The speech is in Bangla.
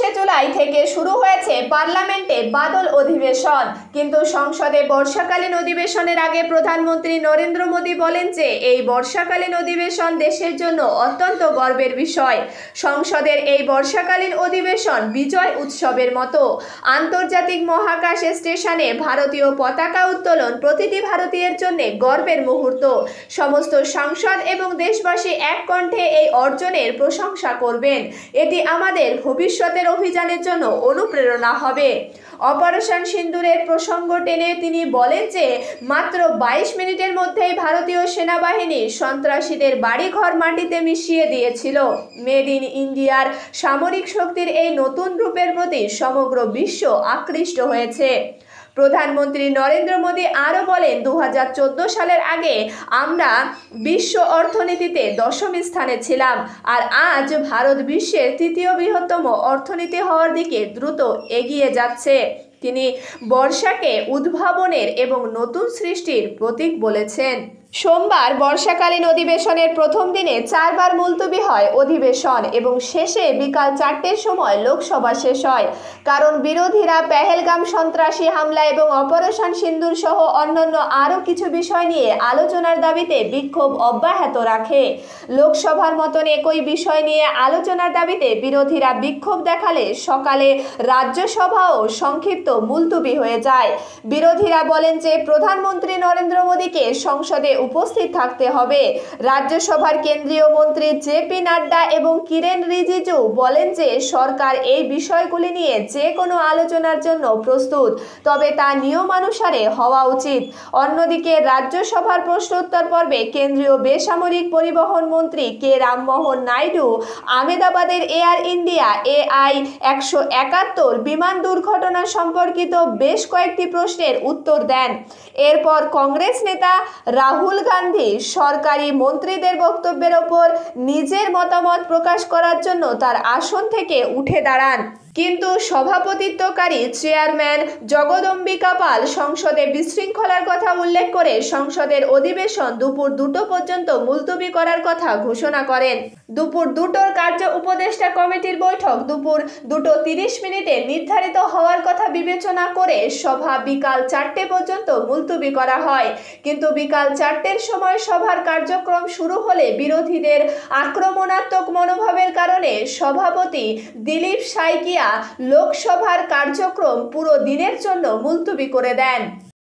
২১শে জুলাই থেকে শুরু হয়েছে পার্লামেন্টে বাদল অধিবেশন। কিন্তু সংসদে বর্ষাকালীন অধিবেশনের আগে প্রধানমন্ত্রী নরেন্দ্র মোদী বলেন যে এই বর্ষাকালীন অধিবেশন দেশের জন্য অত্যন্ত গর্বের বিষয়। সংসদের এই বর্ষাকালীন অধিবেশন বিজয় উৎসবের মতো। আন্তর্জাতিক মহাকাশ স্টেশনে ভারতীয় পতাকা উত্তোলন প্রতিটি ভারতীয়ের জন্য গর্বের মুহূর্ত। সমস্ত সাংসদ এবং দেশবাসী এক কণ্ঠে এই অর্জনের প্রশংসা করবেন। এটি আমাদের ভবিষ্যতের অভিযানের জন্য অনুপ্রেরণা হবে। অপারেশন সিন্দুরের প্রসঙ্গ টেনে তিনি বলেন যে মাত্র 22 মিনিটের মধ্যেই ভারতীয় সেনাবাহিনী সন্ত্রাসীদের বাড়িঘর মাটিতে মিশিয়ে দিয়েছিল। মেড ইন ইন্ডিয়ার সামরিক শক্তির এই নতুন রূপের প্রতি সমগ্র বিশ্ব আকৃষ্ট হয়েছে। প্রধানমন্ত্রী নরেন্দ্র মোদী আরও বলেন 2014 সালের আগে আমরা বিশ্ব অর্থনীতিতে 10ম স্থানে ছিলাম, আর আজ ভারত বিশ্বের 3য় বৃহত্তম অর্থনীতি হওয়ার দিকে দ্রুত এগিয়ে যাচ্ছে। তিনি বর্ষাকে উদ্ভাবনের এবং নতুন সৃষ্টির প্রতীক বলেছেন। সোমবার বর্ষাকালীন অধিবেশনের প্রথম দিনে 4 বার মুলতবি হয় অধিবেশন এবং শেষে বিকাল 4টের সময় লোকসভা শেষ হয়। কারণ বিরোধীরা পেহেলগাম সন্ত্রাসী হামলা এবং অপারেশন সিন্দুর সহ অন্যান্য আরও কিছু বিষয় নিয়ে আলোচনার দাবিতে বিক্ষোভ অব্যাহত রাখে। লোকসভার মতন একই বিষয় নিয়ে আলোচনার দাবিতে বিরোধীরা বিক্ষোভ দেখালে সকালে রাজ্যসভাও সংক্ষিপ্ত মুলতবি হয়ে যায়। বিরোধীরা বলেন যে প্রধানমন্ত্রী নরেন্দ্র মোদীকে সংসদে উপস্থিত থাকতে হবে। রাজ্যসভার কেন্দ্রীয় মন্ত্রী জেপি নাড্ডা এবং কিরেন রিজিজু বলেন যে সরকার এই বিষয়গুলি নিয়ে যে কোনো আলোচনার জন্য প্রস্তুত, তবে তা নিয়মানুসারে হওয়া উচিত। অন্যদিকে রাজ্যসভার প্রশ্নোত্তর পর্বে কেন্দ্রীয় বেসামরিক পরিবহন মন্ত্রী কে রামমোহন নাইডু আহমেদাবাদের এয়ার ইন্ডিয়া AI-171 বিমান দুর্ঘটনা সম্পর্কিত বেশ কয়েকটি প্রশ্নের উত্তর দেন। এরপর কংগ্রেস নেতা রাহুল গান্ধী সরকারি মন্ত্রীদের বক্তব্যের ওপর নিজের মতামত প্রকাশ করার জন্য তার আসন থেকে উঠে দাঁড়ান। কিন্তু সভাপতিত্বকারী চেয়ারম্যান জগদম্বিকা পাল সংসদে বিশৃঙ্খলার কথা উল্লেখ করে সংসদের অধিবেশন দুপুর 2টো পর্যন্ত মুলতবি করার কথা ঘোষণা করেন। দুপুর 2টোর কার্য উপদেষ্টা কমিটির বৈঠক দুপুর 2:30 নির্ধারিত হওয়ার কথা বিবেচনা করে সভা বিকাল 4টে পর্যন্ত মুলতবি করা হয়। কিন্তু বিকাল 4টের সময় সভার কার্যক্রম শুরু হলে বিরোধীদের আক্রমণাত্মক মনোভাবের কারণে সভাপতি দিলীপ সাইকিয়া লোকসভার কার্যক্রম পুরো দিনের জন্য মুলতবি করে দেন।